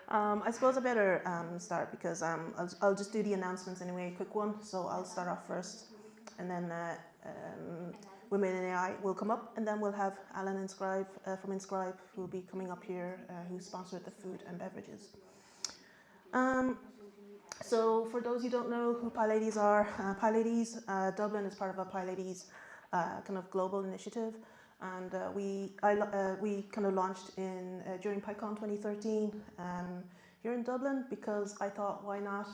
I suppose I better start because I'll just do the announcements anyway, a quick one. So I'll start off first, and then Women in AI will come up, and then we'll have Alan Inscribe from Inscribe, who will be coming up here, who sponsored the food and beverages. So for those who don't know who PyLadies are, PyLadies Dublin is part of a PyLadies kind of global initiative, and we kind of launched during PyCon 2013 here in Dublin, because I thought, why not?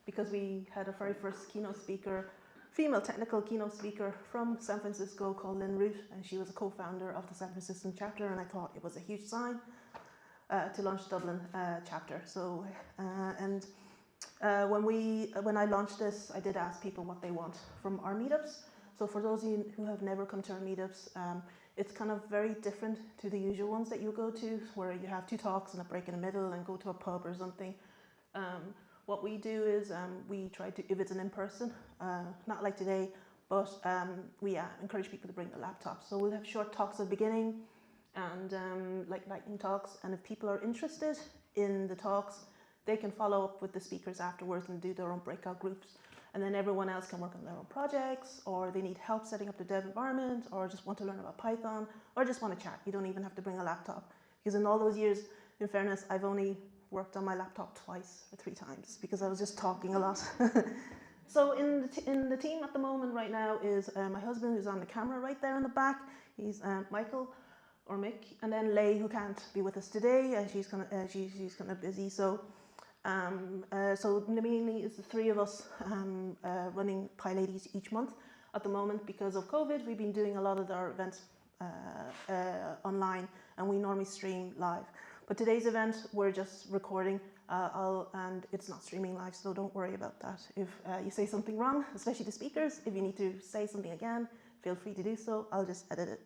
Because we had a very first keynote speaker, female technical keynote speaker from San Francisco called Lynn Root, and she was a co-founder of the San Francisco chapter, and I thought it was a huge sign to launch Dublin chapter. So when I launched this, I did ask people what they want from our meetups. So for those of you who have never come to our meetups, it's kind of very different to the usual ones that you go to, where you have 2 talks and a break in the middle and go to a pub or something. What we do is we try to, if it's an in-person, not like today, but we encourage people to bring their laptops. So we'll have short talks at the beginning and like lightning talks. And if people are interested in the talks, they can follow up with the speakers afterwards and do their own breakout groups. And then everyone else can work on their own projects, or they need help setting up the dev environment, or just want to learn about Python, or just want to chat. You don't even have to bring a laptop. Because in all those years, in fairness, I've only worked on my laptop twice or 3 times because I was just talking a lot. So in the team at the moment right now is my husband, who's on the camera right there in the back. He's Michael, or Mick, and then Leigh, who can't be with us today. She's kind of busy. So mainly it's the 3 of us running PyLadies each month. At the moment, because of COVID, we've been doing a lot of our events online, and we normally stream live. But today's event, we're just recording, and it's not streaming live, so don't worry about that. If you say something wrong, especially the speakers, if you need to say something again, feel free to do so. I'll just edit it.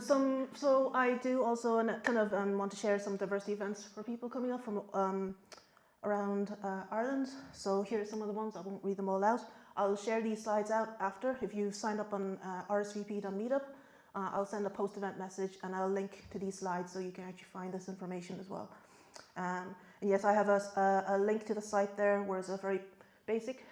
So I do also kind of want to share some diversity events for people coming up from around Ireland. So here are some of the ones. I won't read them all out. I'll share these slides out after. If you've signed up on RSVP.meetup, I'll send a post-event message and I'll link to these slides so you can actually find this information as well. And yes, I have a link to the site there, where it's a very basic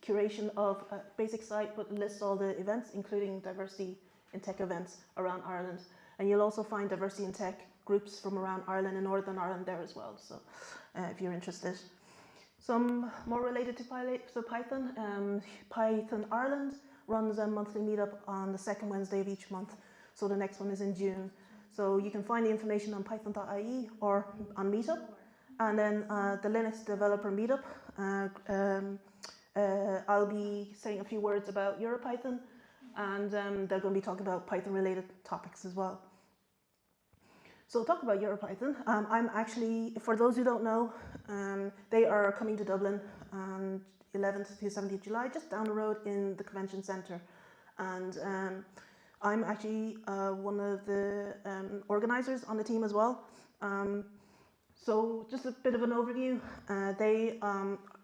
curation of a basic site, but lists all the events, including diversity in tech events around Ireland. And you'll also find diversity in tech groups from around Ireland and Northern Ireland there as well, so if you're interested. Some more related to Python. Python Ireland runs a monthly meetup on the 2nd Wednesday of each month. So the next one is in June. So you can find the information on python.ie or on Meetup. And then the Linux developer meetup, I'll be saying a few words about EuroPython, and they're going to be talking about Python related topics as well. So talk about EuroPython. I'm actually, for those who don't know, they are coming to Dublin on 11th to 17th July, just down the road in the convention centre. And I'm actually one of the organisers on the team as well. So just a bit of an overview.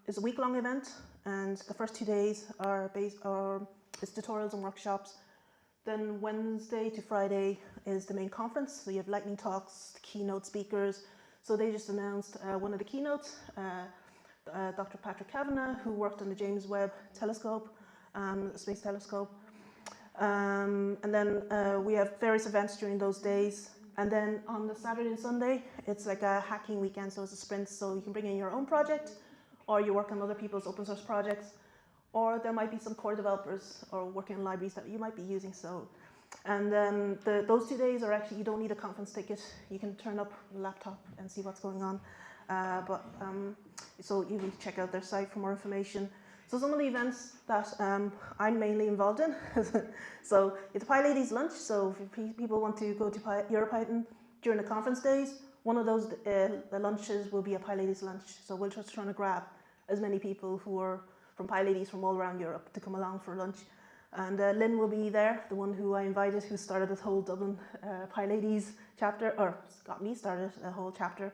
It's a week-long event, and the first 2 days it's tutorials and workshops. Then Wednesday to Friday is the main conference. So you have lightning talks, keynote speakers. So they just announced one of the keynotes, Dr. Patrick Kavanagh, who worked on the James Webb Telescope, Space Telescope. And then we have various events during those days. And then on the Saturday and Sunday, it's like a hacking weekend, so it's a sprint. So you can bring in your own project, or you work on other people's open source projects, or there might be some core developers or working in libraries that you might be using. So, and those 2 days are actually, you don't need a conference ticket. You can turn up a laptop and see what's going on. So you need to check out their site for more information. So some of the events that I'm mainly involved in. So it's PyLadies lunch. So if people want to go to EuroPython during the conference days, one of those the lunches will be a PyLadies lunch. So we're just trying to grab as many people who are from PyLadies from all around Europe to come along for lunch. And Lynn will be there, the one who I invited, who started this whole Dublin PyLadies chapter, or got me started a whole chapter.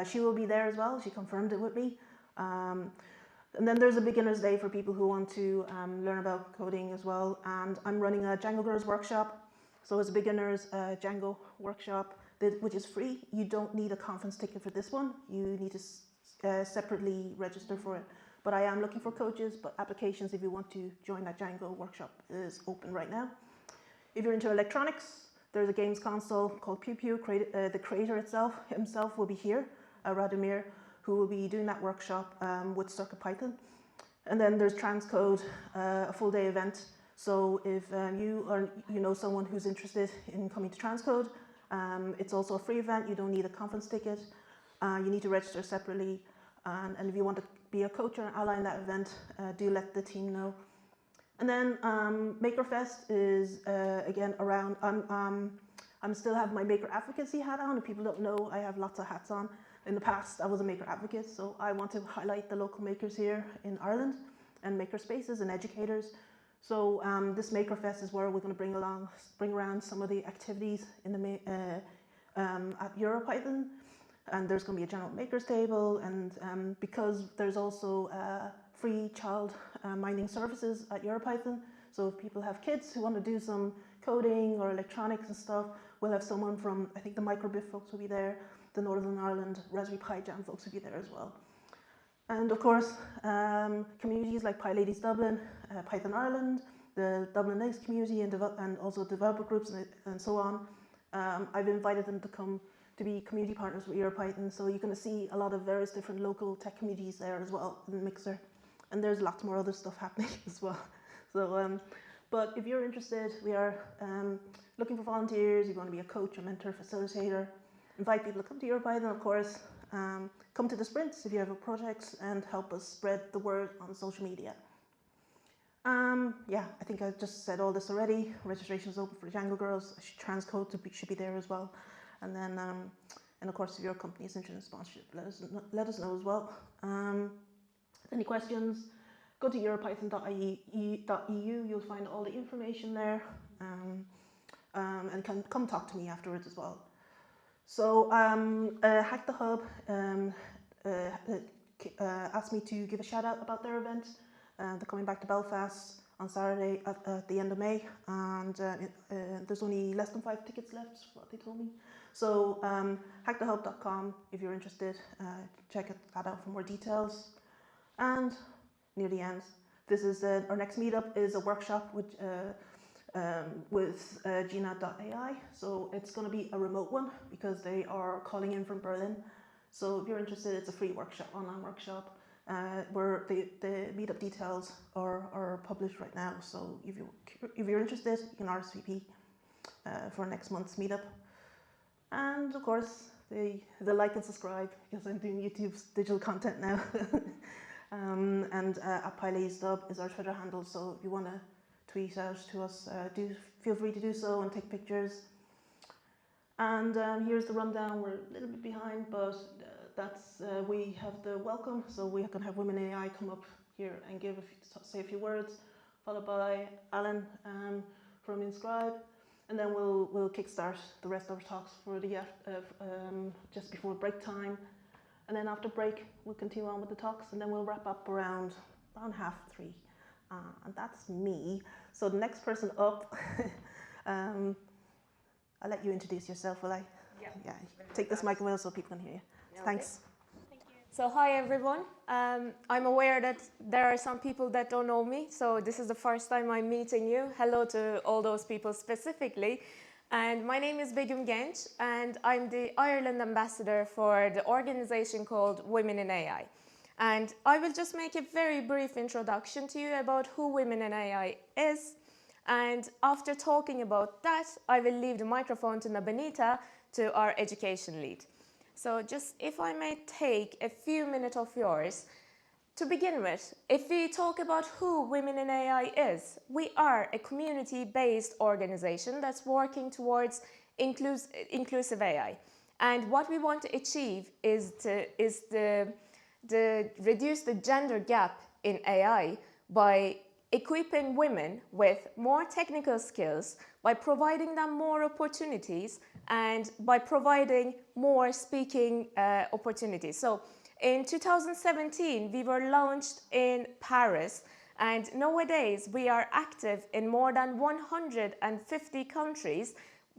She will be there as well. She confirmed it with me. And then there's a beginner's day for people who want to learn about coding as well. And I'm running a Django Girls workshop. So it's a beginner's Django workshop which is free. You don't need a conference ticket for this one. You need to separately register for it. But I am looking for coaches, but applications if you want to join that Django workshop is open right now. If you're into electronics, there's a games console called Pew Pew. The creator himself will be here, Radomir, who will be doing that workshop with CircuitPython. And then there's Transcode, a full day event. So if you know someone who's interested in coming to Transcode, it's also a free event. You don't need a conference ticket. You need to register separately. And if you want to be a coach or an ally in that event, do let the team know. And then MakerFest is again around. I'm still have my maker advocacy hat on. If people don't know, I have lots of hats on. In the past, I was a maker advocate, so I want to highlight the local makers here in Ireland and maker spaces and educators. So this MakerFest is where we're going to bring around some of the activities in the at EuroPython. And there's going to be a general makers table, and because there's also free child minding services at EuroPython, so if people have kids who want to do some coding or electronics and stuff, we'll have someone from, I think the Microbit folks will be there, the Northern Ireland Raspberry Pi Jam folks will be there as well. And of course, communities like PyLadies Dublin, Python Ireland, the Dublin Bikes community, and also developer groups and so on. I've invited them to come to be community partners with EuroPython, so you're going to see a lot of various different local tech communities there as well in the mixer, and there's lots more other stuff happening as well. So, but if you're interested, we are looking for volunteers. You want to be a coach, a mentor, facilitator, invite people to come to EuroPython, of course. Come to the sprints if you have projects, and help us spread the word on social media. Yeah, I think I just said all this already. Registration is open for the Django girls. Transcode should be there as well. And then, and of course, if your company is interested in sponsorship, let us know as well. Any questions? Go to europython.eu. You'll find all the information there, and come talk to me afterwards as well. So, Hack the Hub asked me to give a shout out about their event. They're coming back to Belfast on Saturday at the end of May, and there's only less than 5 tickets left, is what they told me. So hackthehub.com if you're interested, check that out for more details. And near the end, this is our next meetup is a workshop with Gina.ai. So it's going to be a remote one because they are calling in from Berlin. So if you're interested, it's a free workshop, online workshop. Where the meetup details are published right now. So if you're interested, you can RSVP for next month's meetup. And of course, the like and subscribe, because I'm doing YouTube's digital content now. And at PyLadies Dub is our Twitter handle. So if you want to tweet out to us, do feel free to do so and take pictures. And here's the rundown. We're a little bit behind, but that's we have the welcome, so we can have Women in AI come up here and say a few words, followed by Alan from Inscribe, and then we'll kickstart the rest of our talks for the just before break time, and then after break we'll continue on with the talks, and then we'll wrap up around 2:30, and that's me. So the next person up, I'll let you introduce yourself, will I? Yeah. Take this microphone so people can hear you. Thanks. Thank you. So hi everyone. I'm aware that there are some people that don't know me, so this is the first time I'm meeting you. Hello to all those people specifically. And my name is Begum Genç, and I'm the Ireland ambassador for the organization called Women in AI. And I will just make a very brief introduction to you about who Women in AI is. And after talking about that, I will leave the microphone to Nabanita, to our education lead. So just if I may take a few minutes of yours. To begin with, if we talk about who Women in AI is, we are a community-based organization that's working towards inclusive AI. And what we want to achieve is to reduce the gender gap in AI by equipping women with more technical skills, by providing them more opportunities, and by providing more speaking opportunities. So in 2017, we were launched in Paris, and nowadays we are active in more than 150 countries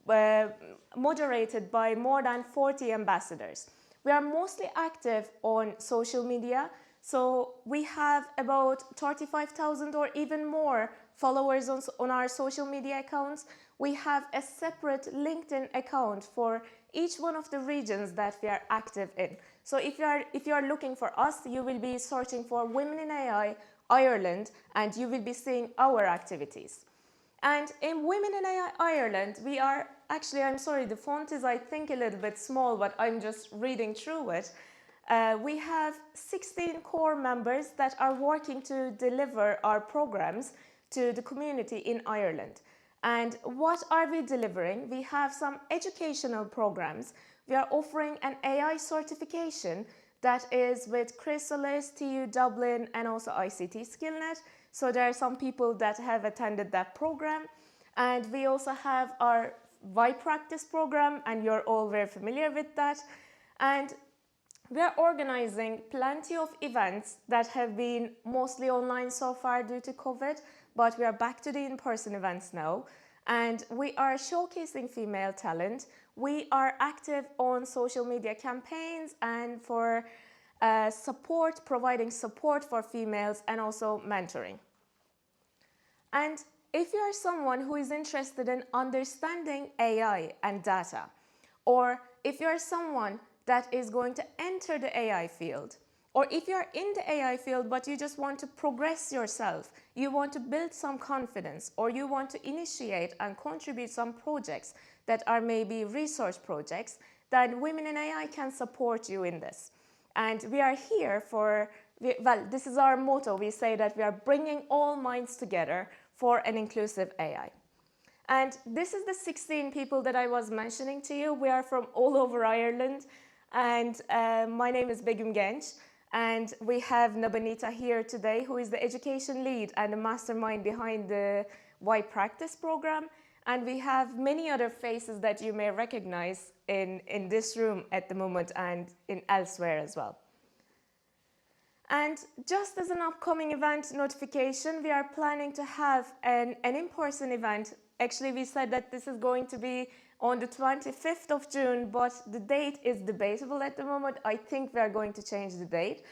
moderated by more than 40 ambassadors. We are mostly active on social media, so we have about 35,000 or even more followers on our social media accounts. We have a separate LinkedIn account for each one of the regions that we are active in. So if you are looking for us, you will be searching for Women in AI Ireland, and you will be seeing our activities. And in Women in AI Ireland, we are actually, I'm sorry, the font is, I think, a little bit small, but I'm just reading through it. We have 16 core members that are working to deliver our programs to the community in Ireland. And what are we delivering? We have some educational programs. We are offering an AI certification that is with Chrysalis, TU Dublin, and also ICT SkillNet. So there are some people that have attended that program. And we also have our WaiPractice Programme, and you're all very familiar with that. And we are organizing plenty of events that have been mostly online so far due to COVID, but we are back to the in-person events now. And we are showcasing female talent. We are active on social media campaigns and for providing support for females and also mentoring. And if you are someone who is interested in understanding AI and data, or if you are someone that is going to enter the AI field, or if you're in the AI field but you just want to progress yourself, you want to build some confidence, or you want to initiate and contribute some projects that are maybe research projects, then Women in AI can support you in this. And we are here for, well, this is our motto. We say that we are bringing all minds together for an inclusive AI. And this is the 16 people that I was mentioning to you. We are from all over Ireland. And my name is Begum Genç. And we have Nabanita here today, who is the education lead and the mastermind behind the WaiPractice Programme. And we have many other faces that you may recognize in this room at the moment and in elsewhere as well. And just as an upcoming event notification, we are planning to have an in-person event. Actually, we said that this is going to be on the 25th of June, but the date is debatable at the moment. I think we are going to change the date.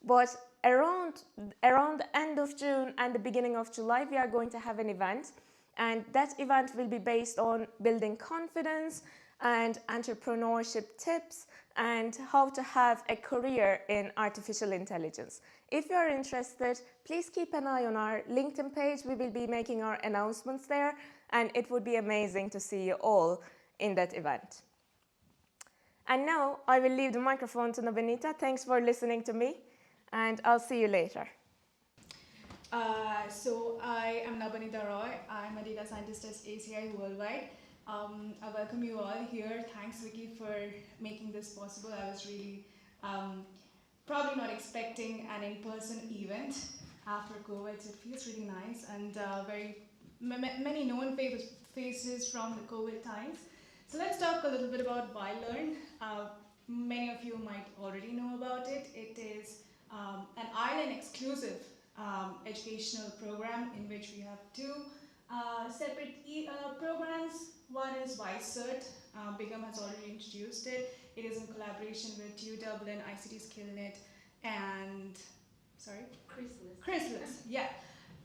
But around the end of June and the beginning of July, we are going to have an event. And that event will be based on building confidence and entrepreneurship tips and how to have a career in artificial intelligence. If you are interested, please keep an eye on our LinkedIn page. We will be making our announcements there, and it would be amazing to see you all in that event. And now I will leave the microphone to Nabanita. Thanks for listening to me, and I'll see you later. So I am Nabanita Roy. I'm a data scientist at ACI Worldwide. I welcome you all here. Thanks, Vicky, for making this possible. I was really probably not expecting an in-person event after COVID, so it feels really nice, and many known faces from the COVID times. So let's talk a little bit about BioLearn. Many of you might already know about it. It is an Ireland exclusive educational program in which we have two separate programs. One is WiseCert. Begum has already introduced it. It is in collaboration with TU Dublin, ICT SkillNet, and Chrysalis. Yeah.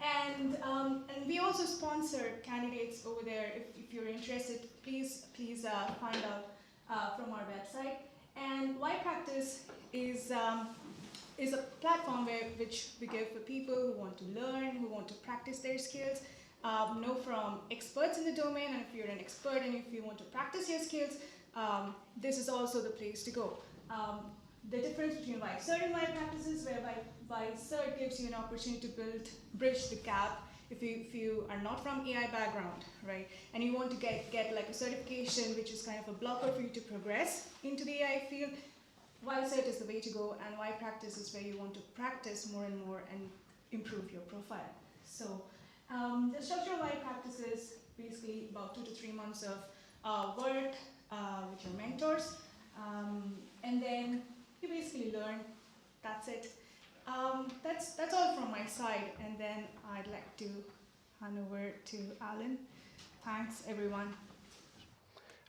And we also sponsor candidates over there. If you're interested, please find out from our website. And WaiPractice is a platform which we give for people who want to learn, who want to practice their skills, know from experts in the domain, and if you're an expert and if you want to practice your skills, this is also the place to go. The difference between WiseCert and WaiPractice is whereby WiseCert gives you an opportunity to bridge the gap if you are not from AI background, right? And you want to get like a certification which is kind of a blocker for you to progress into the AI field. WiseCert is the way to go, and WaiPractice is where you want to practice more and more and improve your profile. So the structure of WaiPractice is basically about 2 to 3 months of work with your mentors, and then you basically learn. That's it. That's all from my side, and then I'd like to hand over to Alan. Thanks, everyone.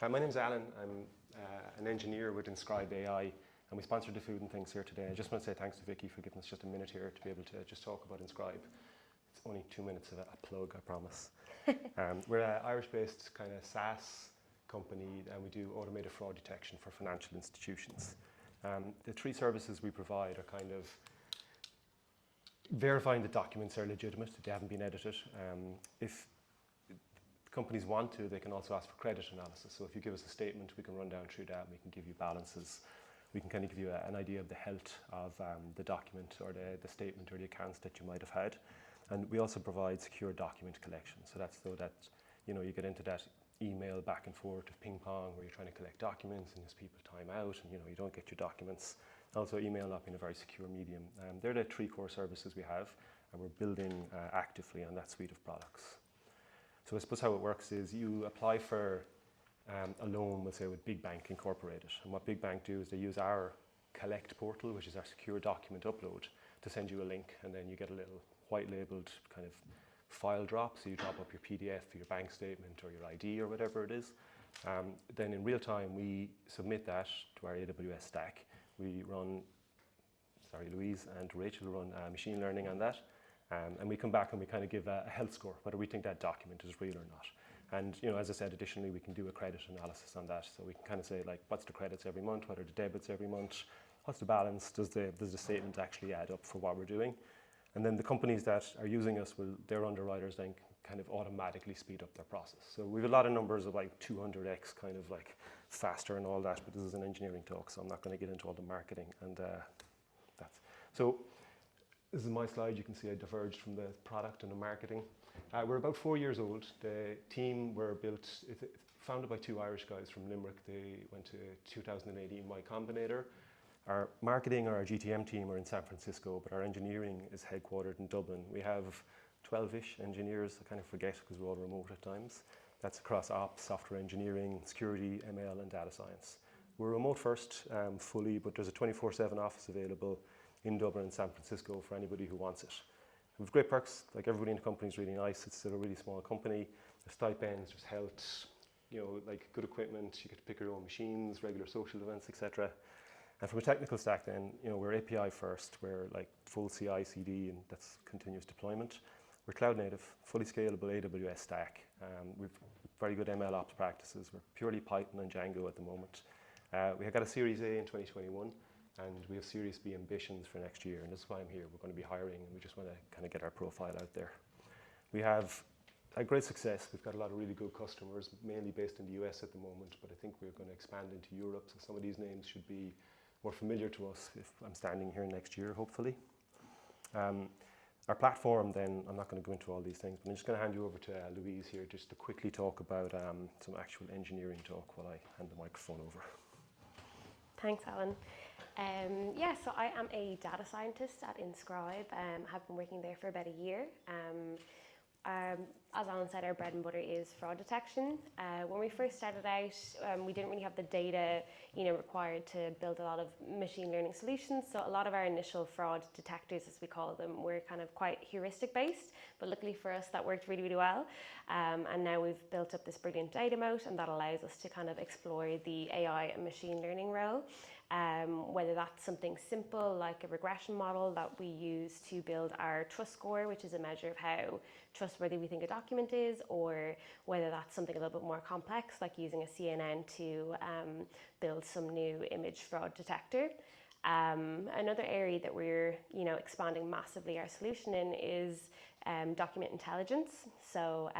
My name's Alan. I'm an engineer with Inscribe AI, and we sponsored the food and things here today. I just want to say thanks to Vicky for giving us just a minute here to be able to just talk about Inscribe. It's only 2 minutes of a plug, I promise. We're an Irish-based kind of SaaS company, and we do automated fraud detection for financial institutions. The 3 services we provide are kind of verifying that documents are legitimate, that they haven't been edited. If companies want to, they can also ask for credit analysis. So if you give us a statement, we can run down through that and we can give you balances. We can kind of give you an idea of the health of the document or the statement or the accounts that you might have had. And we also provide secure document collection. So that's so that you get into that email back and forth of ping pong where you're trying to collect documents and there's people time out and you don't get your documents. Also email up in a very secure medium. They're the 3 core services we have, and we're building actively on that suite of products. So I suppose how it works is you apply for a loan, we'll say with Big Bank Incorporated. And what Big Bank do is they use our Collect portal, which is our secure document upload, to send you a link, and then you get a little white labeled kind of file drop. So you drop up your PDF for your bank statement or your ID or whatever it is. Then in real time, we submit that to our AWS stack. We run, Louise and Rachel run machine learning on that. And we come back and we kind of give a health score, whether we think that document is real or not. And as I said, additionally, we can do a credit analysis on that. So we can kind of say, like, what's the credits every month? What are the debits every month? What's the balance? Does the statement actually add up for what we're doing? And then the companies that are using us, their underwriters then kind of automatically speed up their process. So we have a lot of numbers of like 200x kind of like faster and all that, but this is an engineering talk, so I'm not going to get into all the marketing and that's. So this is my slide. You can see I diverged from the product and the marketing. We're about 4 years old. The team were founded by 2 Irish guys from Limerick. They went to 2018 Y Combinator. Our marketing or our GTM team are in San Francisco, but our engineering is headquartered in Dublin. We have 12-ish engineers. I kind of forget because we're all remote at times. That's across ops, software engineering, security, ML, and data science. We're remote first, fully, but there's a 24/7 office available in Dublin and San Francisco for anybody who wants it. We have great perks, like everybody in the company is really nice. It's still a really small company. There's stipends, there's health, like good equipment. You get to pick your own machines, regular social events, etc. And from a technical stack then, we're API first. We're like full CI, CD, and that's continuous deployment. We're cloud native, fully scalable AWS stack. We've very good ML ops practices. We're purely Python and Django at the moment. We have got a Series A in 2021. And we have Series B ambitions for next year, and this is why I'm here. We're going to be hiring, and we just want to kind of get our profile out there. We have had great success. We've got a lot of really good customers, mainly based in the US at the moment, but I think we're going to expand into Europe, so some of these names should be more familiar to us if I'm standing here next year, hopefully. Our platform then, I'm not going to go into all these things, but I'm just going to hand you over to Louise here just to quickly talk about some actual engineering talk while I hand the microphone over. Thanks, Alan. So I am a data scientist at Inscribe. Have been working there for about a year. As Alan said, our bread and butter is fraud detection. When we first started out, we didn't really have the data, required to build a lot of machine learning solutions. So a lot of our initial fraud detectors, as we call them, were kind of quite heuristic based. But luckily for us, that worked really, really well. And now we've built up this brilliant data moat, and that allows us to kind of explore the AI and machine learning role. Whether that's something simple like a regression model that we use to build our trust score, which is a measure of how trustworthy we think a document is, or whether that's something a little bit more complex like using a CNN to build some new image fraud detector. Another area that we're expanding massively our solution in is document intelligence. So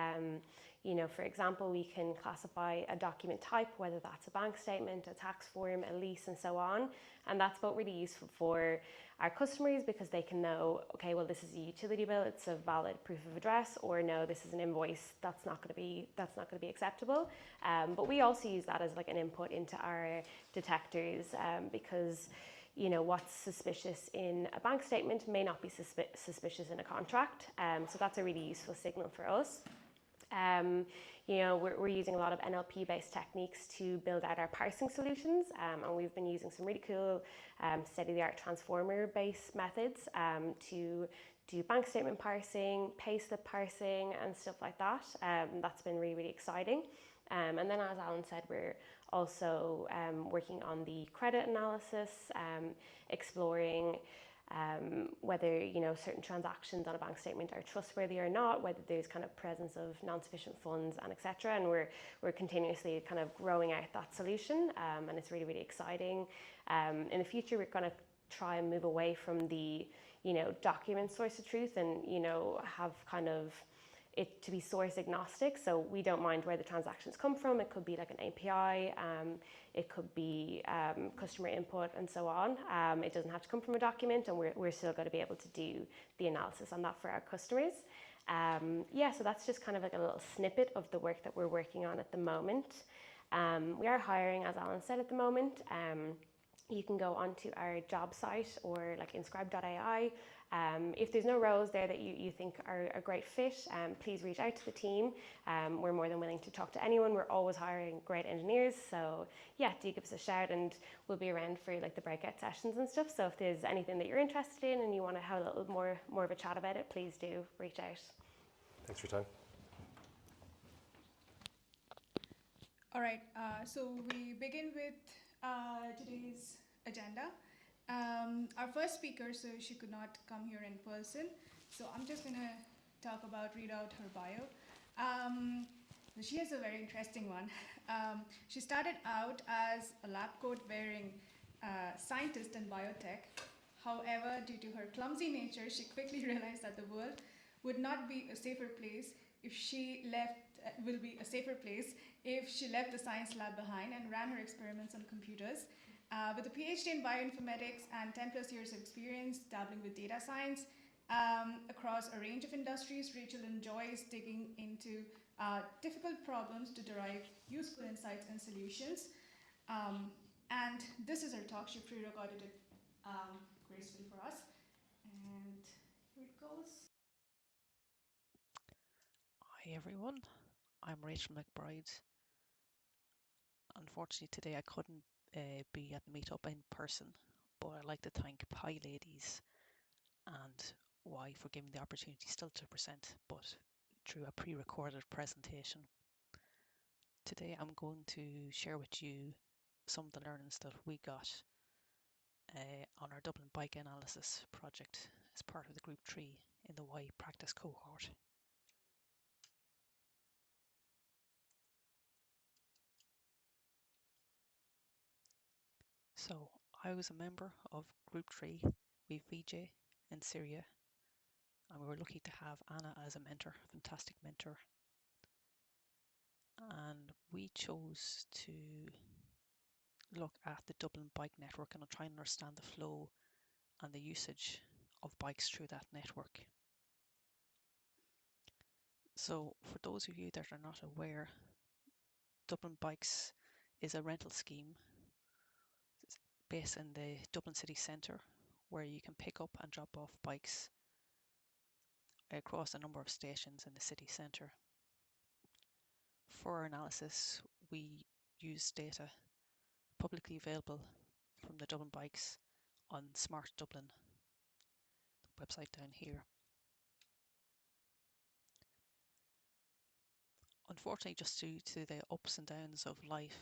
for example, we can classify a document type, whether that's a bank statement, a tax form, a lease, and so on. And that's both really useful for our customers because they can know, okay, well, this is a utility bill, it's a valid proof of address, or no, this is an invoice, that's not going to be acceptable. But we also use that as like an input into our detectors because what's suspicious in a bank statement may not be suspicious in a contract. So that's a really useful signal for us. We're using a lot of NLP-based techniques to build out our parsing solutions, and we've been using some really cool state-of-the-art transformer-based methods to do bank statement parsing, payslip parsing, and stuff like that. That's been really, really exciting. And then, as Alan said, we're also working on the credit analysis, exploring whether certain transactions on a bank statement are trustworthy or not, whether there's kind of presence of non-sufficient funds and etc. And we're continuously kind of growing out that solution, and it's really, really exciting. In the future, we're going to try and move away from the document source of truth and have kind of it to be source agnostic, so we don't mind where the transactions come from. It could be like an API, it could be customer input and so on. It doesn't have to come from a document, and we're still going to be able to do the analysis on that for our customers. So that's just kind of like a little snippet of the work that we're working on at the moment. We are hiring, as Alan said, at the moment. You can go onto our job site or like inscribe.ai. If there's no roles there that you think are a great fit, please reach out to the team. We're more than willing to talk to anyone. We're always hiring great engineers. So yeah, do give us a shout, and we'll be around for like the breakout sessions and stuff. So if there's anything that you're interested in and you want to have a little more of a chat about it, please do reach out. Thanks for your time. All right, so we begin with today's agenda. Our first speaker, so she could not come here in person, so I'm just going to read out her bio. She has a very interesting one. She started out as a lab coat wearing scientist in biotech. However, due to her clumsy nature, she quickly realized that the world would not be a safer place if she left the science lab behind and ran her experiments on computers. With a PhD in Bioinformatics and 10 plus years of experience dabbling with data science across a range of industries, Rachael enjoys digging into difficult problems to derive useful insights and solutions. And this is her talk. She pre-recorded it gracefully for us. And here it goes. Hi everyone, I'm Rachael McBride. Unfortunately today I couldn't be at the meetup in person, but I'd like to thank PyLadies and Y for giving the opportunity still to present, but through a pre-recorded presentation. Today I'm going to share with you some of the learnings that we got on our Dublin bike analysis project as part of the Group 3 in the WaiPractice cohort. So I was a member of Group 3 with VJ in Syria, and we were lucky to have Anna as a mentor, a fantastic mentor. And we chose to look at the Dublin bike network and try and understand the flow and the usage of bikes through that network. So for those of you that are not aware, Dublin Bikes is a rental scheme based in the Dublin city centre where you can pick up and drop off bikes across a number of stations in the city centre. For our analysis, we use data publicly available from the Dublin Bikes on Smart Dublin, the website down here. Unfortunately, just due to the ups and downs of life,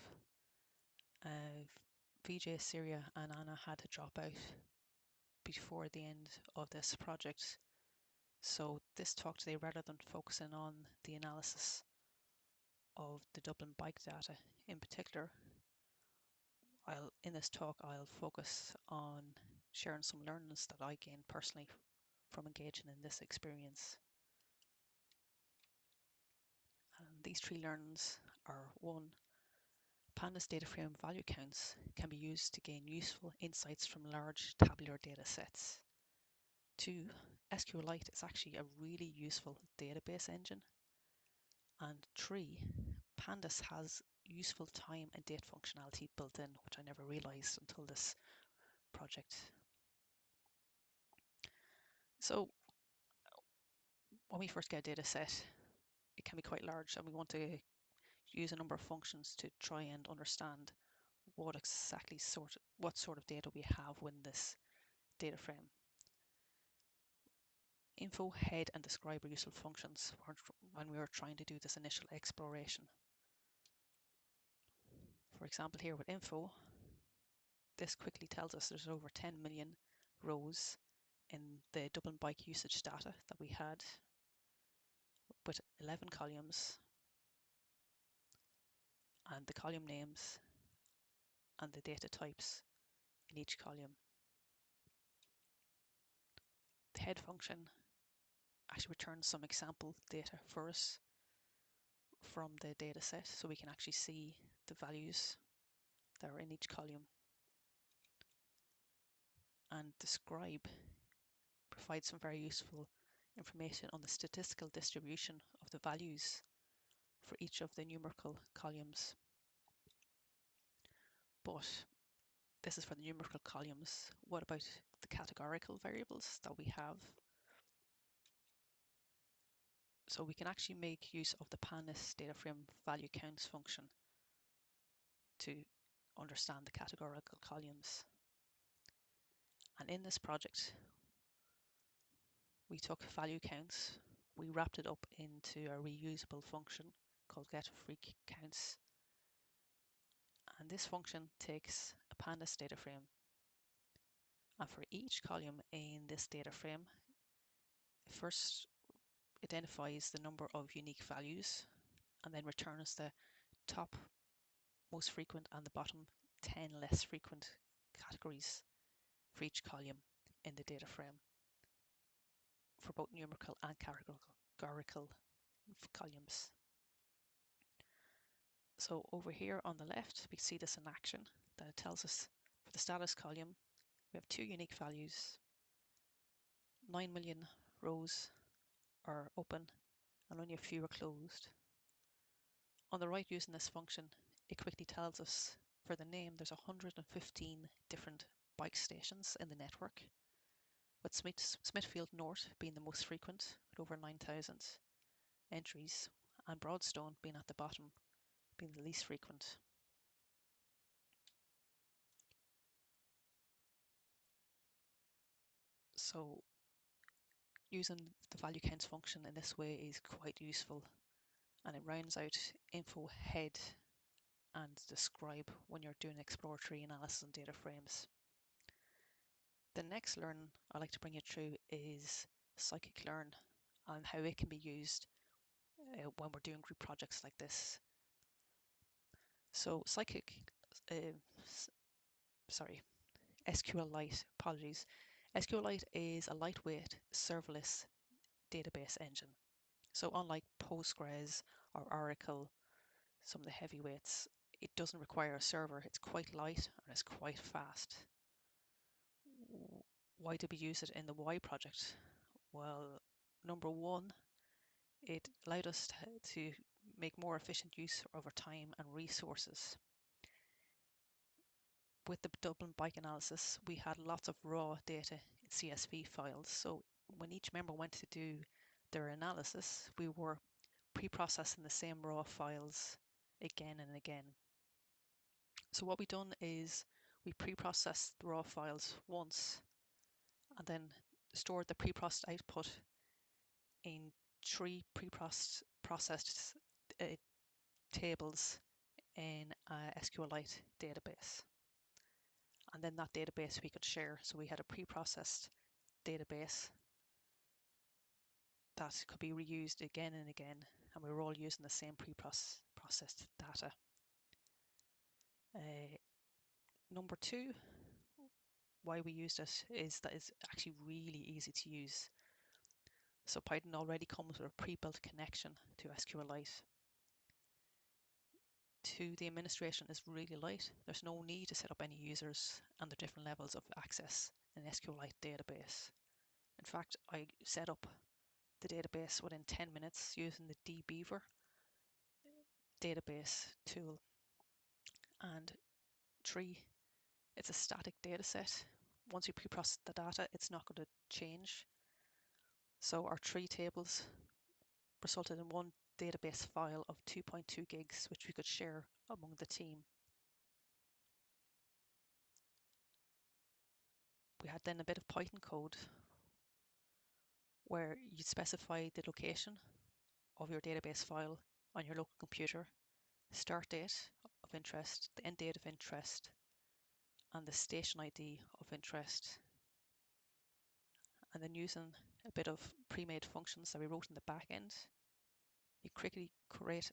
VJ, Syria and Anna had to drop out before the end of this project. So this talk today, rather than focusing on the analysis of the Dublin bike data in particular, in this talk I'll focus on sharing some learnings that I gained personally from engaging in this experience. And these three learnings are: 1, Pandas data frame value counts can be used to gain useful insights from large tabular data sets. 2, SQLite is actually a really useful database engine. And 3, Pandas has useful time and date functionality built in, which I never realized until this project. So when we first get a data set, it can be quite large, and we want to use a number of functions to try and understand what sort of data we have within this data frame. Info, head and describe are useful functions when we were trying to do this initial exploration. For example, here with info, this quickly tells us there's over 10 million rows in the Dublin bike usage data that we had, with 11 columns, and the column names and the data types in each column. The head function actually returns some example data for us from the data set, so we can actually see the values that are in each column. And describe provides some very useful information on the statistical distribution of the values for each of the numerical columns. But this is for the numerical columns. What about the categorical variables that we have? So we can actually make use of the pandas data frame value counts function to understand the categorical columns. And in this project, we took value counts, we wrapped it up into a reusable function called getFreeCounts. And this function takes a pandas data frame, and for each column in this data frame, it first identifies the number of unique values and then returns the top most frequent and the bottom 10 less frequent categories for each column in the data frame for both numerical and categorical columns. So over here on the left, we see this in action, that it tells us for the status column, we have 2 unique values, 9 million rows are open and only a few are closed. On the right, using this function, it quickly tells us for the name there's 115 different bike stations in the network, with Smithfield North being the most frequent with over 9,000 entries, and Broadstone being at the bottom, being the least frequent. So using the value counts function in this way is quite useful, and it rounds out info, head and describe when you're doing exploratory analysis on data frames. The next learn I'd like to bring you through is scikit-learn and how it can be used when we're doing group projects like this. So SQLite, apologies. SQLite is a lightweight serverless database engine. So unlike Postgres or Oracle, some of the heavyweights, it doesn't require a server. It's quite light and it's quite fast. Why did we use it in the Y project? Well, number one, it allowed us to make more efficient use of our time and resources. With the Dublin bike analysis, we had lots of raw data in CSV files. So when each member went to do their analysis, we were pre-processing the same raw files again and again. So what we've done is we pre-processed the raw files once and then stored the pre-processed output in 3 pre-processed tables in a SQLite database. And then that database we could share. So we had a pre-processed database that could be reused again and again, and we were all using the same pre-processed data. Number 2, why we used it is that it's actually really easy to use. So Python already comes with a pre-built connection to SQLite. 2, the administration is really light. There's no need to set up any users and the different levels of access in an SQLite database. In fact, I set up the database within 10 minutes using the dbeaver database tool. And 3, it's a static dataset. Once you pre-process the data, it's not going to change. So our 3 tables resulted in one database file of 2.2 gigs, which we could share among the team. We had then a bit of Python code where you specify the location of your database file on your local computer, start date of interest, the end date of interest, and the station ID of interest. And then using a bit of pre-made functions that we wrote in the back end, you quickly create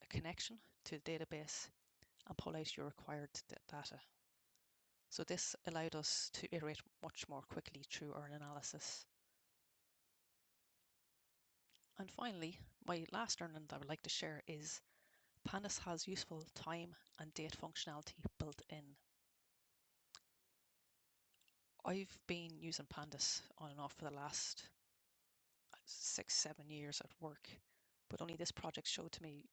a connection to the database and pull out your required data. So this allowed us to iterate much more quickly through our analysis. And finally, my last learning that I would like to share is Pandas has useful time and date functionality built in. I've been using Pandas on and off for the last 6-7 years at work, but only this project showed to me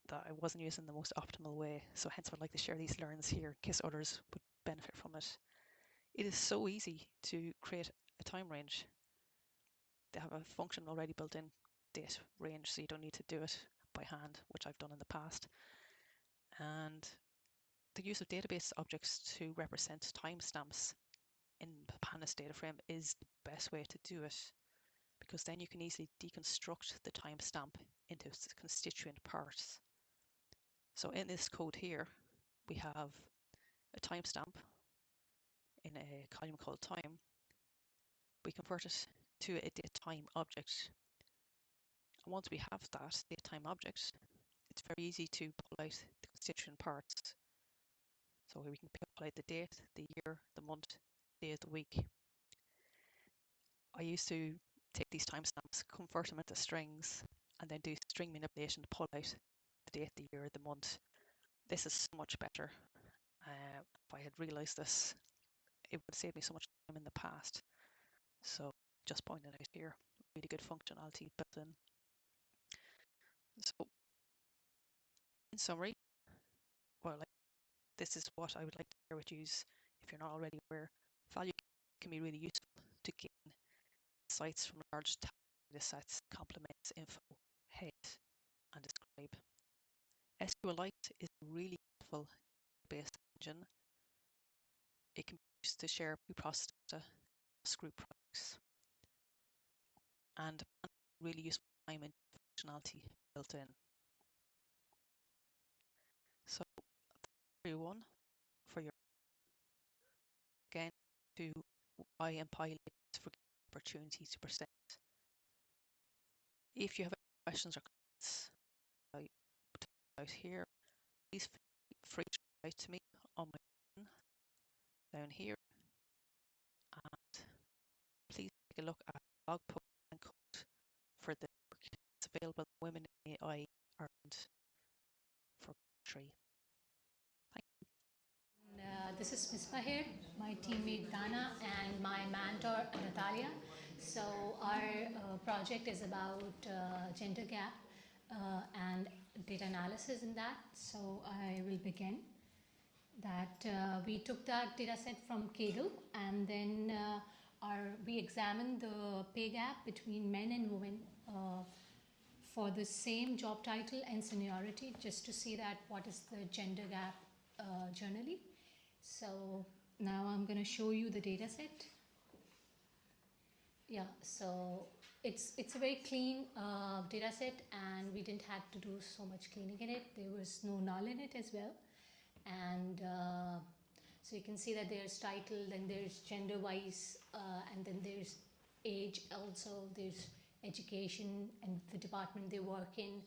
that I wasn't using the most optimal way. So hence I'd like to share these learnings here in case others would benefit from it. It is so easy to create a time range. They have a function already built in, date range, so you don't need to do it by hand, which I've done in the past. And the use of database objects to represent timestamps in the Pandas data frame is the best way to do it, because then you can easily deconstruct the timestamp into its constituent parts. So in this code here, we have a timestamp in a column called time. We convert it to a datetime object. And once we have that datetime object, it's very easy to pull out the constituent parts. So we can pull out the date, the year, the month, the day of the week. I used to take these timestamps, convert them into strings, and then do string manipulation to pull out the date, the year, the month. This is so much better. If I had realized this, it would save me so much time in the past. So just pointing it out here, really good functionality built in. So in summary, well, this is what I would like to share with you. If you're not already aware, value can be really useful to gain insights from large data sets, complements info, head, and describe. SQLite is a really useful database engine. It can be used to share pre-processed data, group products, and really useful time and functionality built in. So everyone for your again to why and PyLadies for the opportunity to present. If you have any questions or comments out here, please feel free to write to me on my phone down here, and please take a look at the blog post and code for the work. It's available at Women in AI Ireland for country. This is Mispa here, my teammate Dana, and my mentor Natalia. So our project is about gender gap and data analysis in that. So I will begin. That we took that data set from Kaggle, and then we examined the pay gap between men and women for the same job title and seniority, just to see that what is the gender gap generally. So now I'm going to show you the data set. Yeah, so it's a very clean data set, and we didn't have to do so much cleaning in it. There was no null in it as well. And so you can see that there's title, then there's gender wise, and then there's age also, there's education and the department they work in,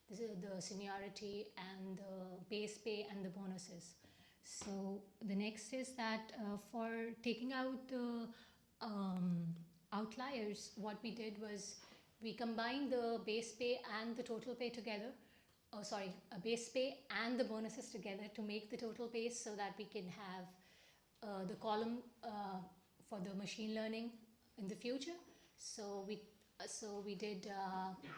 the seniority and the base pay and the bonuses. So the next is that for taking out the outliers, what we did was we combined the base pay and the total pay together. Oh, sorry, a base pay and the bonuses together to make the total pay, so that we can have the column for the machine learning in the future. So we did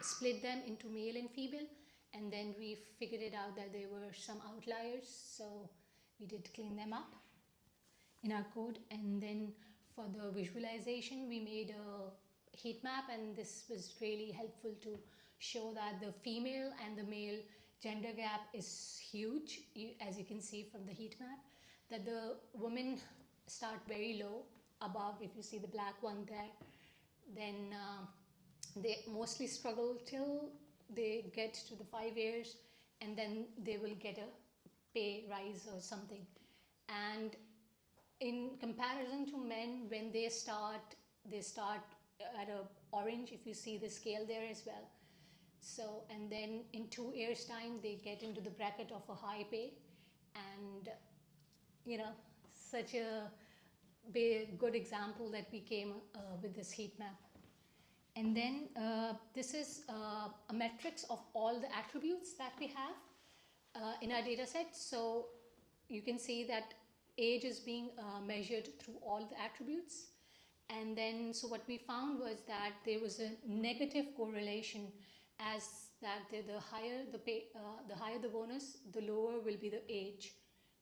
split them into male and female, and then we figured it out that there were some outliers. So we did clean them up in our code, and then for the visualization we made a heat map, and this was really helpful to show that the female and the male gender gap is huge, as you can see from the heat map, that the women start very low above, if you see the black one there, then they mostly struggle till they get to the 5 years, and then they will get pay rise or something. And in comparison to men, when they start at a orange, if you see the scale there as well. So, and then in 2 years' time, they get into the bracket of a high pay, and you know, such a good example that we came with this heat map. And then this is a matrix of all the attributes that we have in our data set. So you can see that age is being measured through all the attributes. And then, so what we found was that there was a negative correlation, as that the higher the pay, the higher the bonus, the lower will be the age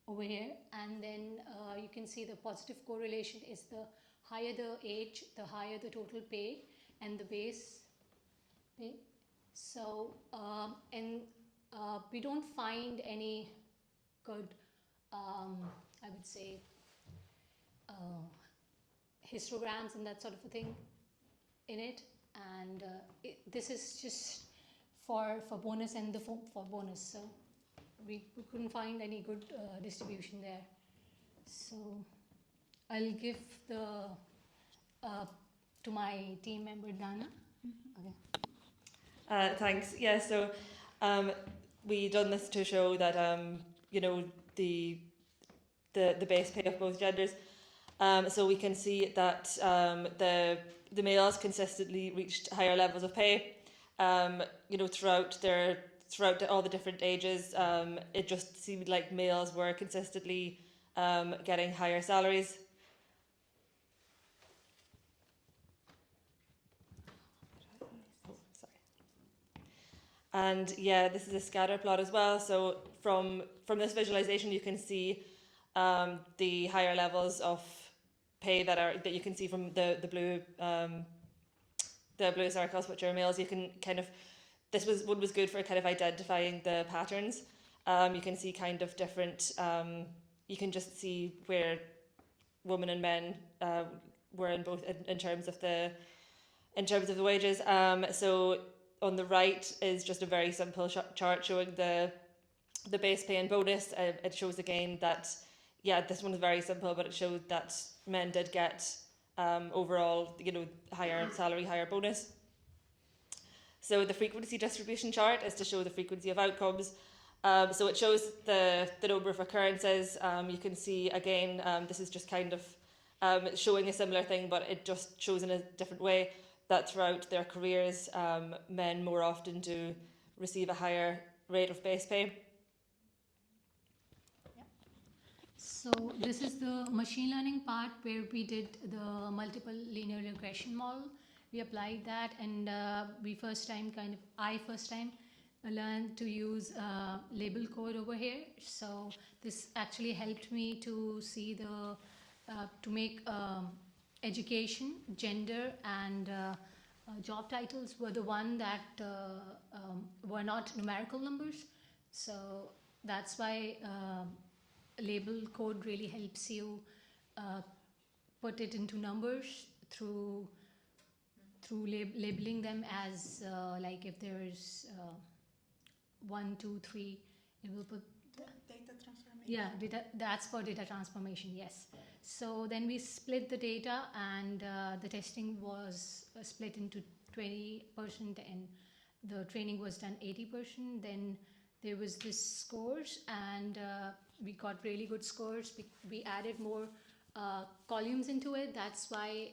over here. And then you can see the positive correlation is the higher the age, the higher the total pay and the base pay. So, we don't find any good, I would say, histograms and that sort of a thing in it. And this is just for bonus and for bonus. So we couldn't find any good distribution there. So I'll give the to my team member Dana. Okay. Thanks. Yeah. So we done this to show that you know, the base pay of both genders. So we can see that the males consistently reached higher levels of pay. You know, throughout all the different ages, it just seemed like males were consistently getting higher salaries. And yeah, this is a scatter plot as well. So from this visualization, you can see the higher levels of pay that you can see from the blue circles, which are males. You can kind of, this was good for kind of identifying the patterns. You can see kind of different. You can just see where women and men were in both in terms of the wages. So on the right is just a very simple chart showing the base pay and bonus. It shows again that, yeah, this one is very simple, but it showed that men did get overall, you know, higher salary, higher bonus. So the frequency distribution chart is to show the frequency of outcomes. So it shows the number of occurrences. You can see again, this is just kind of showing a similar thing, but it just shows in a different way that throughout their careers, men more often do receive a higher rate of base pay. So this is the machine learning part where we did the multiple linear regression model. We applied that, and I first time learned to use label code over here. So this actually helped me to see to make education, gender, and job titles were the one that were not numerical numbers. So that's why label code really helps you put it into numbers through labeling them as like if there is 1, 2, 3, it will put Data transformation. Yeah, that's for data transformation, yes. So then we split the data, and the testing was split into 20%, and the training was done 80%. Then there was this scores, and we got really good scores. We added more columns into it. That's why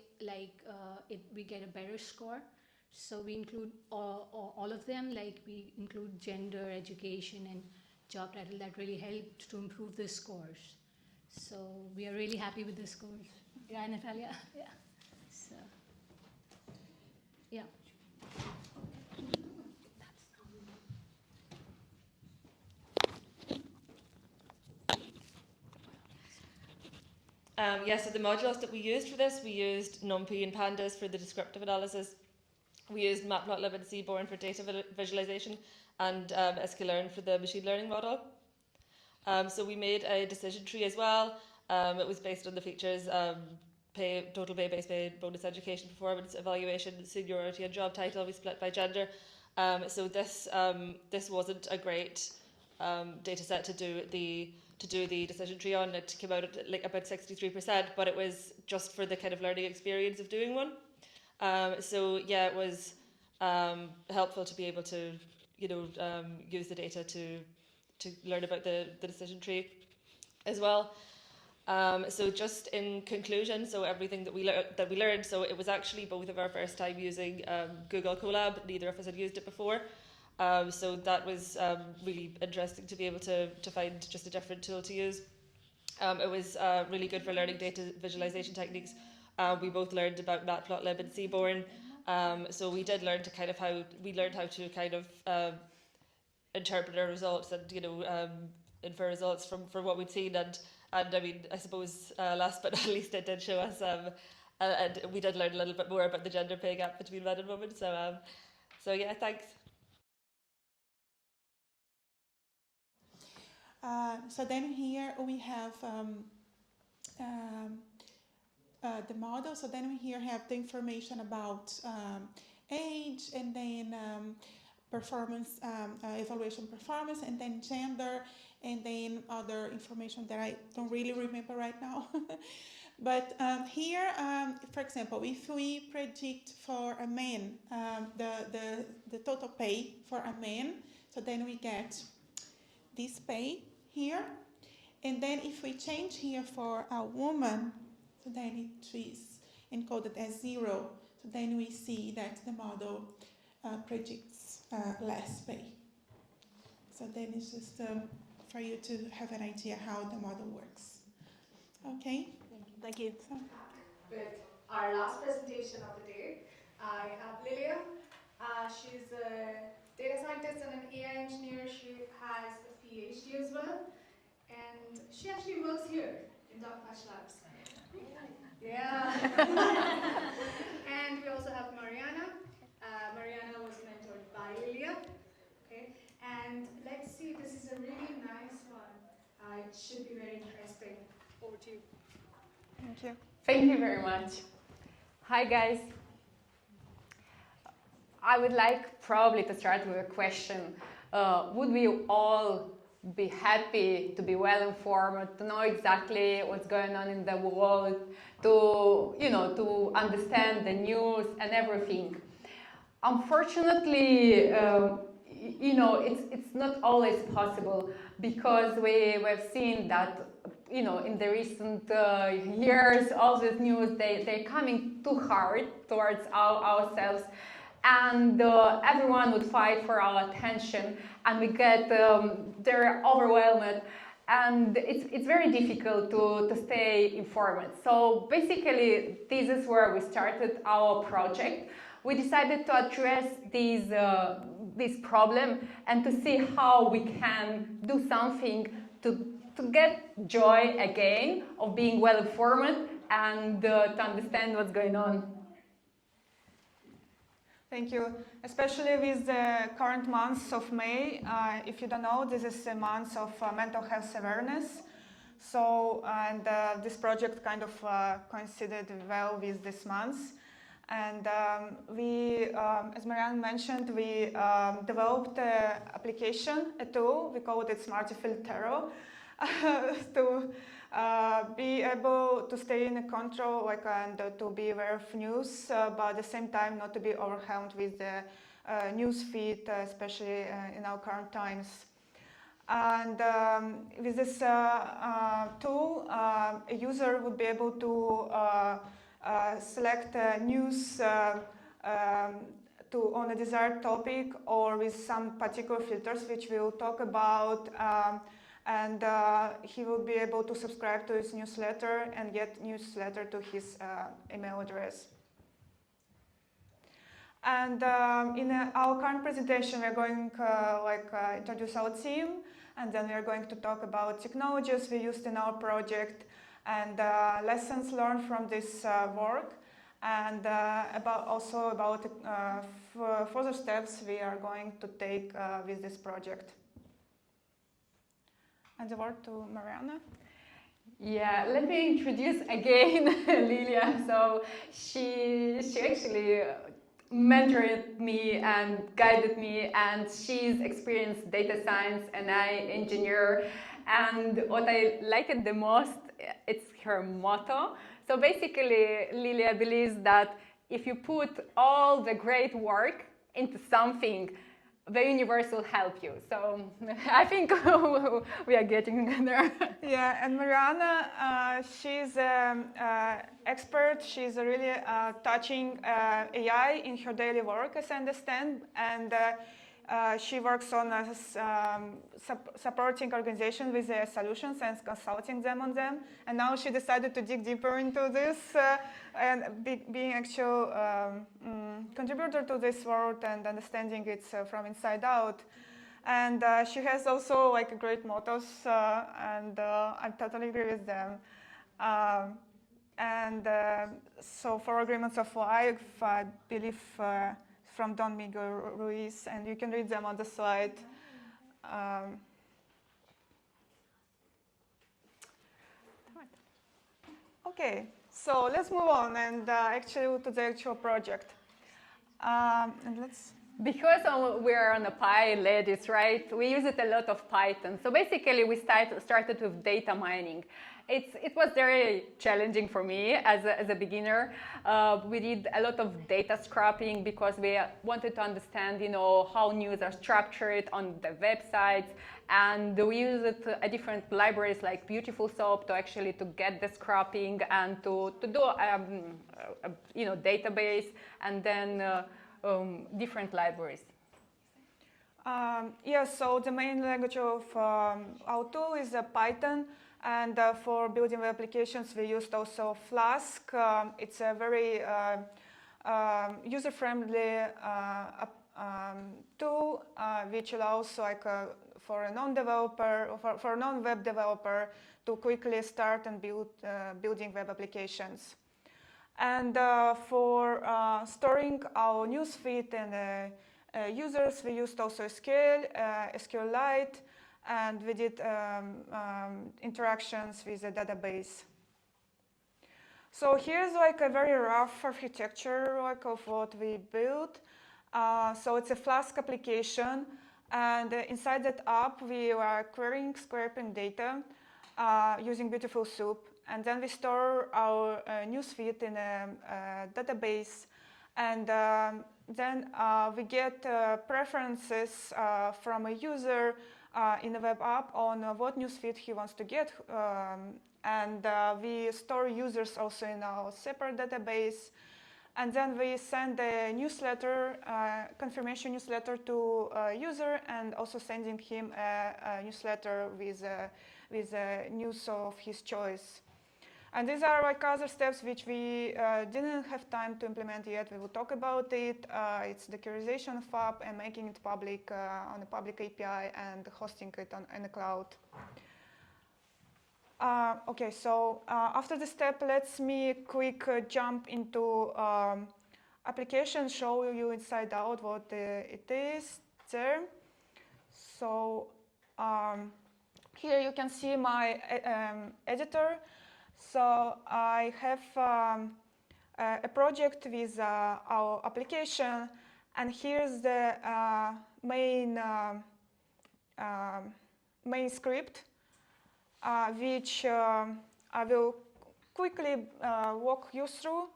we get a better score. So we include all of them, like we include gender, education, and job title. That really helped to improve the scores. So we are really happy with the scores. Yeah, Natalia? Yeah. So, yeah. So the modules that we used for this, we used NumPy and Pandas for the descriptive analysis. We used Matplotlib and Seaborn for data visualization, and sklearn for the machine learning model. So we made a decision tree as well. It was based on the features total pay, base pay, bonus, education, performance, evaluation, seniority, and job title. We split by gender. So this wasn't a great data set to do the decision tree on. It came out at like about 63%, but it was just for the kind of learning experience of doing one. So yeah, it was helpful to be able to use the data to learn about the decision tree as well. So just in conclusion, so everything that we learned, so it was actually both of our first time using Google Colab. Neither of us had used it before. So that was really interesting to be able to find just a different tool to use. It was really good for learning data visualization techniques. We both learned about Matplotlib and Seaborn. So we did learn to kind of how to kind of interpret our results and infer results from what we'd seen, and I mean, I suppose last but not least, it did show us and we did learn a little bit more about the gender pay gap between men and women. So yeah, thanks. So then here we have the model. So then we here have the information about age, and then performance, evaluation performance, and then gender, and then other information that I don't really remember right now. But here, for example, if we predict for a man the total pay for a man, so then we get this pay here, and then if we change here for a woman, so then it is encoded as 0, so then we see that the model predicts less pay. So then it's just for you to have an idea how the model works. Okay? Thank you. So. With our last presentation of the day, I have Lilia. She's a data scientist and an AI engineer. She has a PhD as well, and she actually works here in Dogfish Labs. Yeah. And we also have Mariana. Mariana was mentored by Lilia. Okay. And let's see, this is a really nice one. It should be very interesting. Over to you. Thank you. Thank you very much. Hi guys. I would like probably to start with a question. Would we all be happy to be well informed, to know exactly what's going on in the world, to understand the news and everything? Unfortunately, it's not always possible, because we've seen that in the recent years, all this news, they're coming too hard towards ourselves, and everyone would fight for our attention, and we get they're overwhelmed, and it's very difficult to stay informed. So basically, this is where we started our project. We decided to address this problem and to see how we can do something to get joy again of being well informed and to understand what's going on. Thank you. Especially with the current months of May, if you don't know, this is a month of mental health awareness. So, and this project kind of coincided well with this month. And we, as Marianne mentioned, we developed an application, a tool, we call it Smarty Filtero, to be able to stay in control, and to be aware of news, but at the same time not to be overwhelmed with the news feed, especially in our current times. And with this tool, a user would be able to select news on a desired topic, or with some particular filters which we'll talk about, and he will be able to subscribe to his newsletter and get newsletter to his email address. And in our current presentation, we're going introduce our team, and then we're going to talk about technologies we used in our project and lessons learned from this work, and also about further steps we are going to take with this project. And the word to Mariana. Yeah, let me introduce again Lilia. So she actually mentored me and guided me, and she's experienced data science and I engineer. And what I liked the most, it's her motto. So basically, Lilia believes that if you put all the great work into something, the universe will help you. So I think we are getting there. Yeah, and Mariana, she's an expert. She's really touching AI in her daily work, as I understand, and she works on supporting organizations with their solutions and consulting them on them. And now she decided to dig deeper into this and being actual contributor to this world and understanding it from inside out. And she has also like great mottos, and I totally agree with them. So for agreements of life, I believe from Don Miguel Ruiz, and you can read them on the slide. Okay, so let's move on and actually to the actual project. And let's. Because we're on a PyLadies, right? We use it a lot of Python. So basically, we started with data mining. It was very challenging for me as a beginner. We did a lot of data scraping because we wanted to understand, how news are structured on the websites, and we used different libraries like Beautiful Soap to get the scraping and to do database, and then different libraries. Yes, so the main language of our tool is Python. And for building web applications, we used also Flask. It's a very user-friendly tool, which allows for a non-developer, for a non-web developer, to quickly start and building web applications. And for storing our newsfeed and users, we used also SQLite. And we did interactions with the database. So here's like a very rough architecture of what we built. So it's a Flask application, and inside that app we are querying, scraping data using Beautiful Soup, and then we store our newsfeed in a database, and then we get preferences from a user in a web app on what newsfeed he wants to get, and we store users also in our separate database, and then we send a newsletter, confirmation newsletter to a user, and also sending him a newsletter with news of his choice. And these are like other steps which we didn't have time to implement yet. We will talk about it. It's the dockerization of app and making it public on a public API and hosting it in the cloud. Okay, so after this step, let's me quick jump into application, show you inside out what it is there. So here you can see my editor. So I have a project with our application, and here's the main script, which I will quickly walk you through.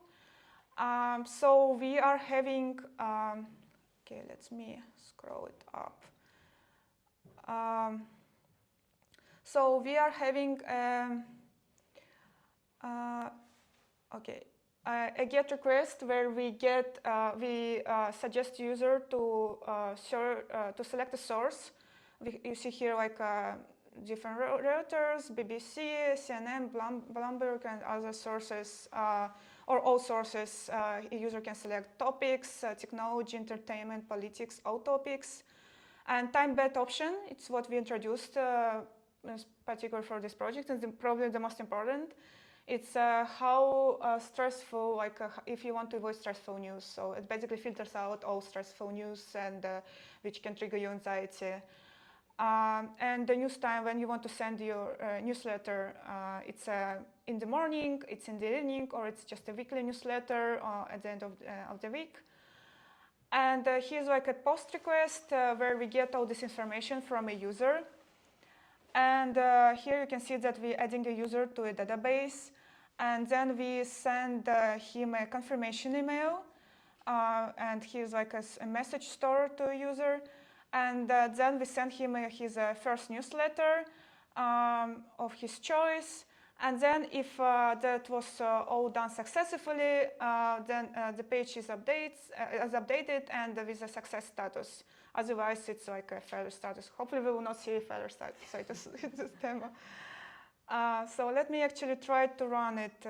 So we are having, okay, let me scroll it up. So we are having a GET request where we suggest user to select a source. You see here like different Reuters, BBC, CNN, Bloomberg, and other sources, or all sources. A user can select topics, technology, entertainment, politics, all topics. And time bet option, it's what we introduced, particularly for this project, and probably the most important. It's how stressful, if you want to avoid stressful news. So it basically filters out all stressful news and which can trigger your anxiety. And the news time, when you want to send your newsletter, it's in the morning, it's in the evening, or it's just a weekly newsletter at the end of the week. And here's like a post request where we get all this information from a user. And here you can see that we're adding a user to a database. And then we send him a confirmation email. And here's like a message store to a user. And then we send him his first newsletter of his choice. And then if that was all done successfully, then the page is updated and with a success status. Otherwise, it's like a failure status. Hopefully, we will not see a failure status in this demo. So let me actually try to run it.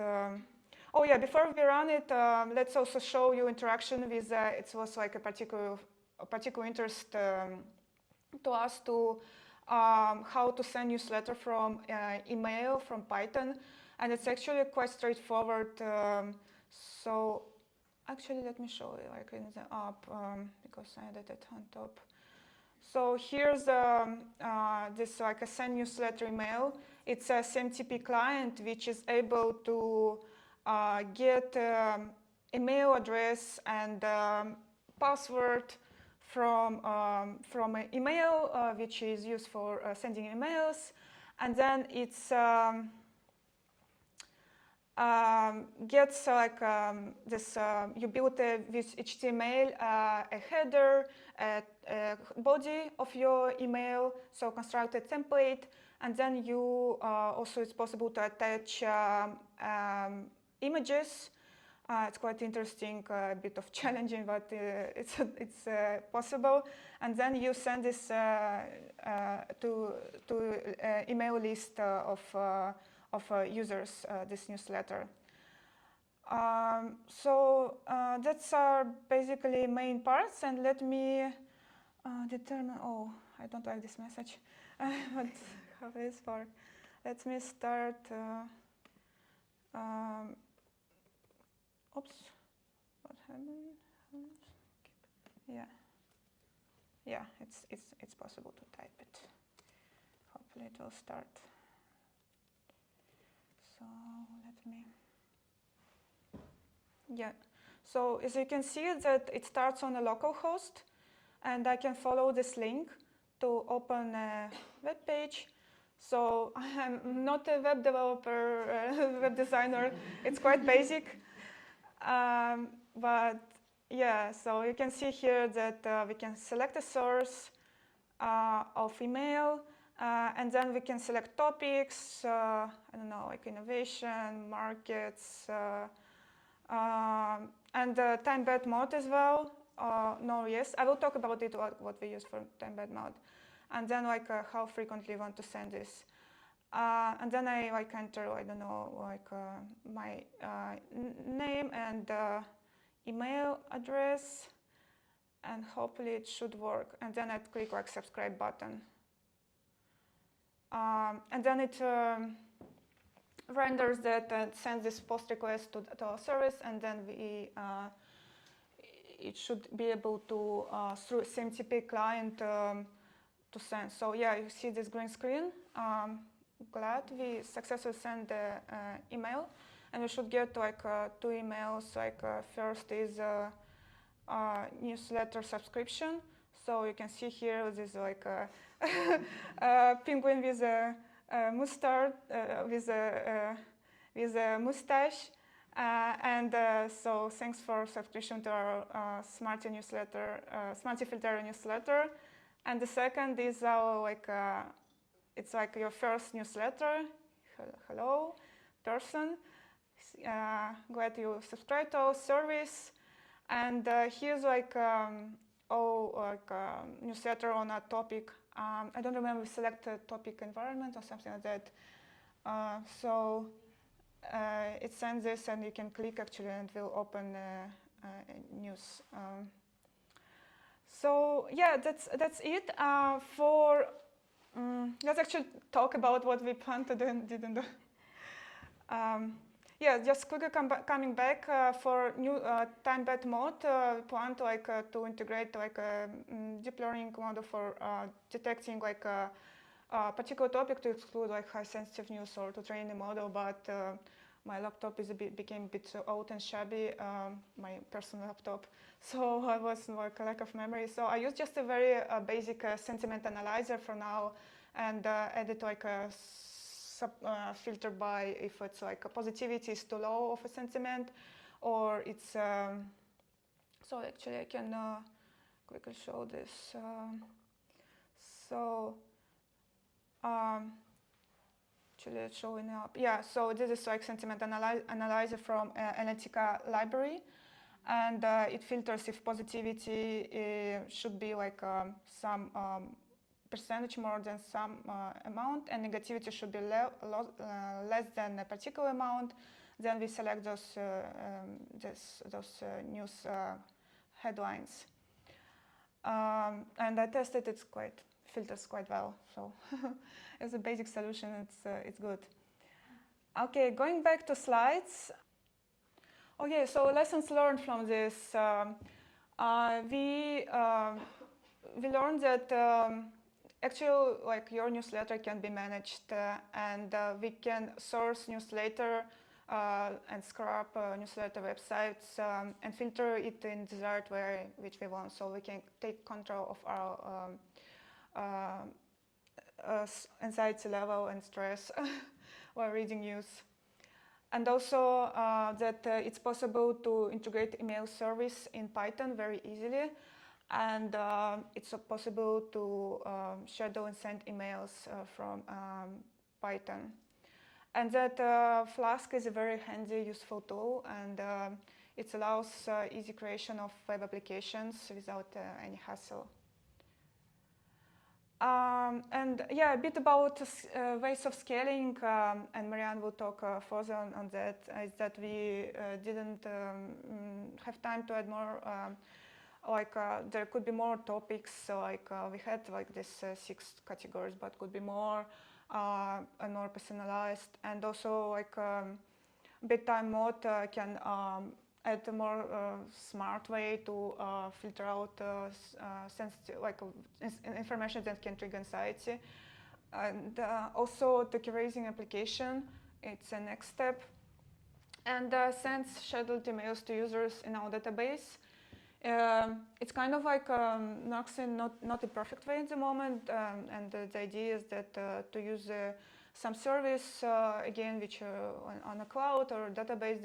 Oh yeah, before we run it, let's also show you interaction with, it was like a particular interest to us to how to send newsletter from email from Python. And it's actually quite straightforward. So actually, let me show you like in the app because I added it on top. So here's this like a send newsletter email. It's a SMTP client which is able to get email address and password from an email which is used for sending emails, and then it's gets like this. You build with HTML a header, a body of your email, so construct a template, and then you also it's possible to attach images. It's quite interesting, a bit of challenging, but it's possible. And then you send this to email list of users, this newsletter. So that's our basically main parts. And let me determine. Oh, I don't like this message. But how this part? Let me start. Oops, what happened? Yeah, it's possible to type it. Hopefully it will start. So let me. Yeah. So as you can see that it starts on a local host, and I can follow this link to open a web page. So I'm not a web developer, web designer. It's quite basic. But yeah, so you can see here that we can select a source of email, and then we can select topics, I don't know, like innovation, markets, and time-bed mode as well. No, yes, I will talk about it, what we use for time-bed mode. And then like how frequently you want to send this. And then I like enter, I don't know, like my name and email address, and hopefully it should work. And then I click like subscribe button. And then it renders that and sends this post request to our service, and then we it should be able to through SMTP client to send. So yeah, you see this green screen. Glad we successfully sent the email, and we should get like 2 emails. Like first is newsletter subscription. So you can see here this is like a penguin with a mustard with a mustache, and so thanks for subscription to our Smarty newsletter, Smarty Filter newsletter. And the second is our like. It's like your first newsletter. Hello, person. Glad you subscribe to our service. And here's like newsletter on a topic. I don't remember, select a topic environment or something like that. So it sends this, and you can click actually, and it will open news. So yeah, that's it for. Let's actually talk about what we planned to do and didn't do. Yeah, just quickly coming back for new time-bed mode, we plan to to integrate like a deep learning model for detecting like a particular topic to exclude like high sensitive news or to train the model. But my laptop became a bit old and shabby, my personal laptop, so I was like a lack of memory. So I used just a very basic sentiment analyzer for now, and added like a filter by if it's like a positivity is too low of a sentiment, or it's so actually I can quickly show this. Actually it's showing up. Yeah, so this is like sentiment analyzer from Analytica library, and it filters if positivity should be like some percentage more than some amount, and negativity should be less than a particular amount. Then we select those news headlines, and I tested it. Filters quite well. So as a basic solution, it's good. Okay, going back to slides. Okay, so lessons learned from this. We learned that actually, like, your newsletter can be managed, and we can source newsletter and scrap newsletter websites and filter it in desired way which we want. So we can take control of our anxiety level and stress while reading news. And also that it's possible to integrate email service in Python very easily, and it's possible to schedule and send emails from Python. And that Flask is a very handy, useful tool, and it allows easy creation of web applications without any hassle. And yeah, a bit about ways of scaling, and Marianne will talk further on that, is that we didn't have time to add more, there could be more topics, so like we had like this 6 categories, but could be more and more personalized, and also like bedtime mode can add a more smart way to filter out sensitive, information that can trigger anxiety. And also the erasing application, it's a next step. And sends scheduled emails to users in our database. It's kind of like not a perfect way at the moment, and the idea is that to use some service, again, which on a cloud or database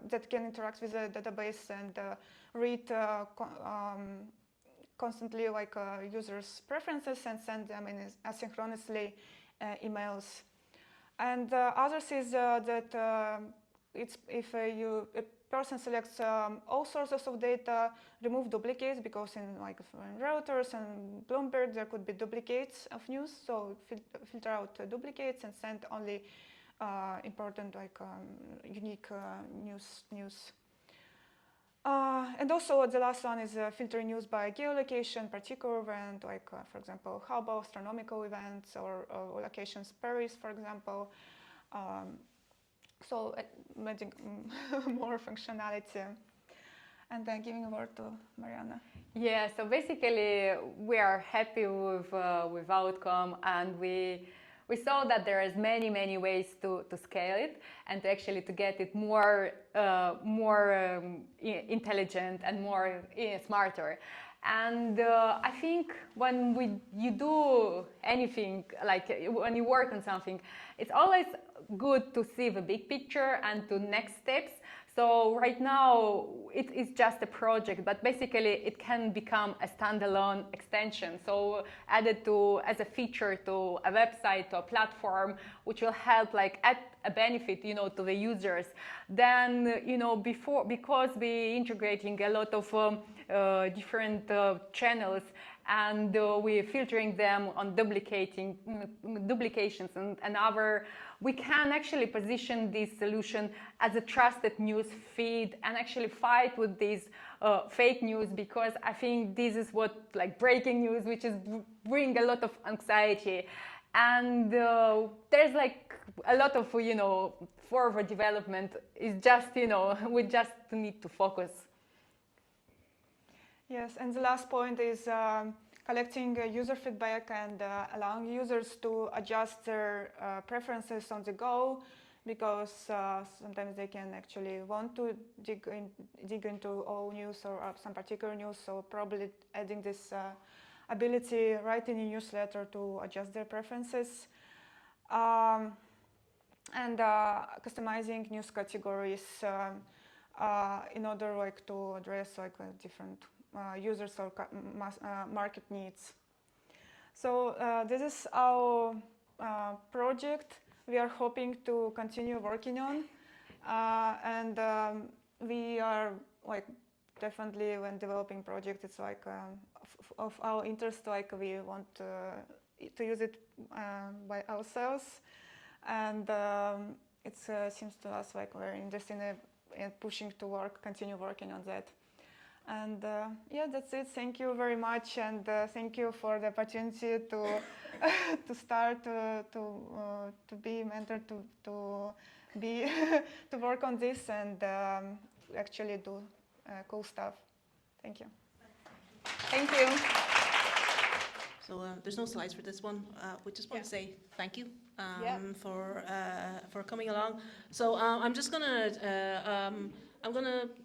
that can interact with the database and read constantly like users' preferences and send them in asynchronously emails. And others is that it's if a person selects all sources of data, remove duplicates, because in Reuters and Bloomberg there could be duplicates of news, so filter out duplicates and send only important, unique news. And also the last one is filtering news by geolocation, particular event, for example, Hubble, astronomical events, or locations Paris, for example. So adding more functionality. And then giving a word to Mariana. Yeah, so basically we are happy with outcome, and we saw that there is many ways to scale it and to actually to get it more intelligent and more smarter. And I think when you do anything, like when you work on something, it's always good to see the big picture and to next steps. So right now it is just a project, but basically it can become a standalone extension. So added as a feature to a website, to a platform, which will help add a benefit, to the users. Then, because we integrating a lot of different channels, and we're filtering them on duplications and other, we can actually position this solution as a trusted news feed and actually fight with these fake news, because I think this is what breaking news, which is bring a lot of anxiety. And there's a lot of forward development. Is just we just need to focus. Yes, and the last point is collecting user feedback and allowing users to adjust their preferences on the go, because sometimes they can actually want to dig into all news or some particular news, so probably adding this ability right in a newsletter to adjust their preferences. And customizing news categories in order like to address like different users or market needs. So this is our project we are hoping to continue working on, and we are like definitely when developing project, it's like of our interest, like we want to use it by ourselves, and it seems to us like we're interested in pushing to continue working on that. And yeah, that's it. Thank you very much, and thank you for the opportunity to to start to be mentored, to be to work on this and actually do cool stuff. Thank you. Thank you. So there's no slides for this one. We just want to say thank you for coming along. So I'm just gonna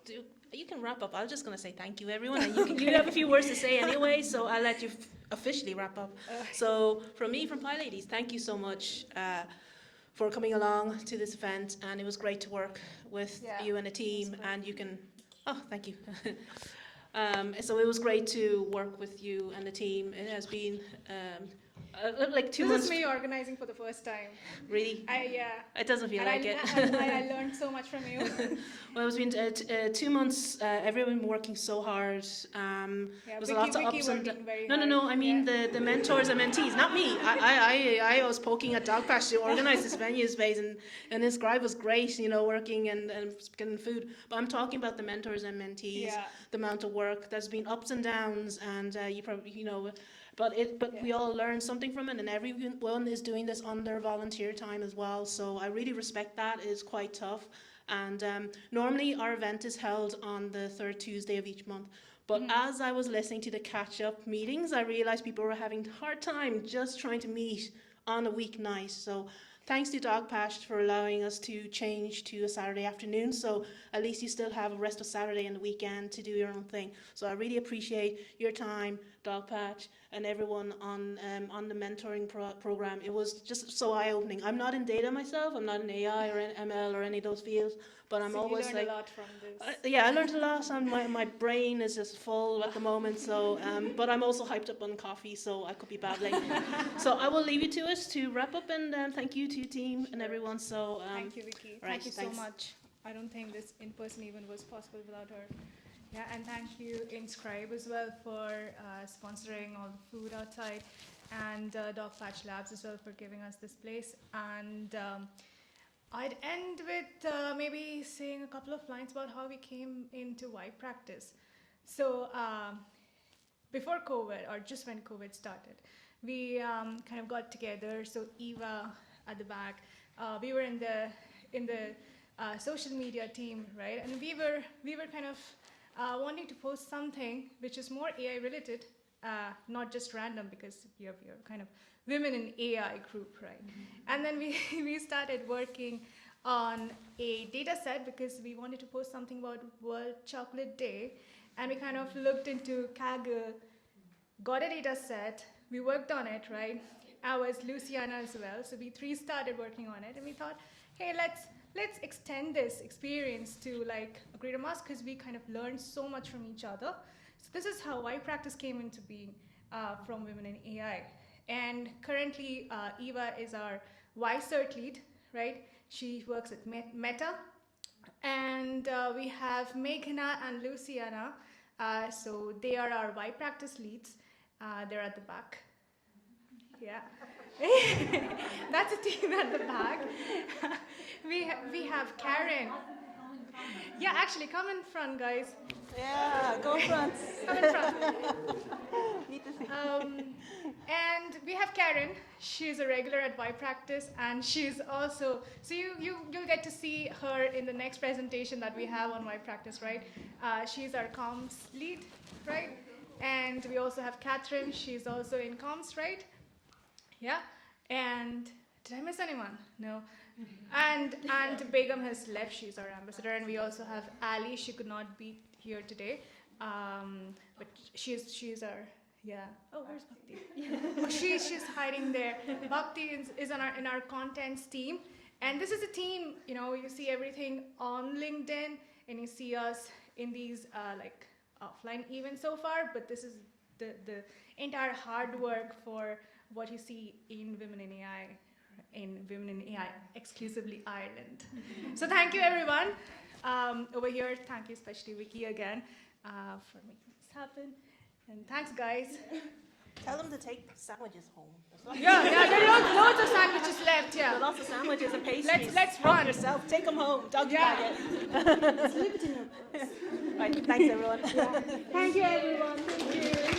do. You can wrap up. I'm just gonna say thank you, everyone. And you have a few words to say anyway, so I'll let you officially wrap up. So from me, from PyLadies, thank you so much for coming along to this event, and it was great to work with you and the team. And you can. Oh, thank you. So it was great to work with you and the team. It has been like 2 months. This is me organizing for the first time. Really? Yeah. It doesn't feel like it. I learned so much from you. Well, it's been 2 months. Everyone working so hard. There was lots of ups and downs. No. I mean the mentors and mentees, not me. I was poking at Dogpatch to organize this venue space, and this guy was great, you know, working and getting food. But I'm talking about the mentors and mentees. Yeah. The amount of work. There's been ups and downs, and you probably, you know. But we all learn something from it, and everyone is doing this on their volunteer time as well. So I really respect that. It's quite tough. And normally our event is held on the 3rd Tuesday of each month. But as I was listening to the catch-up meetings, I realized people were having a hard time just trying to meet on a weeknight. So thanks to Dogpatch for allowing us to change to a Saturday afternoon. So at least you still have a rest of Saturday and the weekend to do your own thing. So I really appreciate your time, Dogpatch, and everyone on the mentoring program. It was just so eye-opening. I'm not in data myself. I'm not in AI or in ML or any of those fields. But I'm always you learned a lot from this. Yeah, I learned a lot, and my brain is just full at the moment. So, but I'm also hyped up on coffee, so I could be babbling. So I will leave you to it to wrap up, and thank you to your team and everyone. So thank you, Vicky. Right, thank you so much. I don't think this in-person event was possible without her. Yeah, and thank you Inscribe as well for sponsoring all the food outside, and Dogpatch Labs as well for giving us this place. And I'd end with maybe saying a couple of lines about how we came into WaiPractice. So before COVID, or just when COVID started, we kind of got together. So Eva at the back, we were in the social media team, right? And we were kind of wanting to post something which is more AI related, not just random, because you're kind of women in AI group, right? And then we started working on a data set because we wanted to post something about World Chocolate Day, and we kind of looked into Kaggle, got a data set, we worked on it, right? I was Luciana as well, so we three started working on it, and we thought, hey, let's extend this experience to like a greater mass, because we kind of learned so much from each other. So this is how WaiPractice came into being from Women in AI. And currently, Eva is our Y-Cert lead, right? She works at Meta. And we have Meghna and Luciana. So they are our WaiPractice leads. They're at the back. Yeah. That's a team at the back. We have Karen. Yeah, actually, come in front, guys. Yeah, go front. Come in front. And we have Karen. She's a regular at WaiPractice, and she's also, so you'll get to see her in the next presentation that we have on WaiPractice, right? She's our comms lead, right? And we also have Catherine. She's also in comms, right? Yeah. And did I miss anyone? No. And Begum has left. She's our ambassador, and we also have Ali. She could not be here today, but she's our Oh, where's Bhakti? Oh, she's hiding there. Bhakti is in our contents team, and this is a team. You see everything on LinkedIn, and you see us in these like offline events so far. But this is the entire hard work for what you see in Women in AI. In Women in AI, exclusively Ireland. So thank you, everyone. Over here, thank you especially Vicky again for making this happen. And thanks, guys. Tell them to take sandwiches home. Yeah, there are loads of sandwiches left. Yeah, lots of sandwiches and pastries. Let's run yourself. Take them home. Doggy bag it. Slip it in your purse. Right, thanks, everyone. Thank you, everyone. Thank you.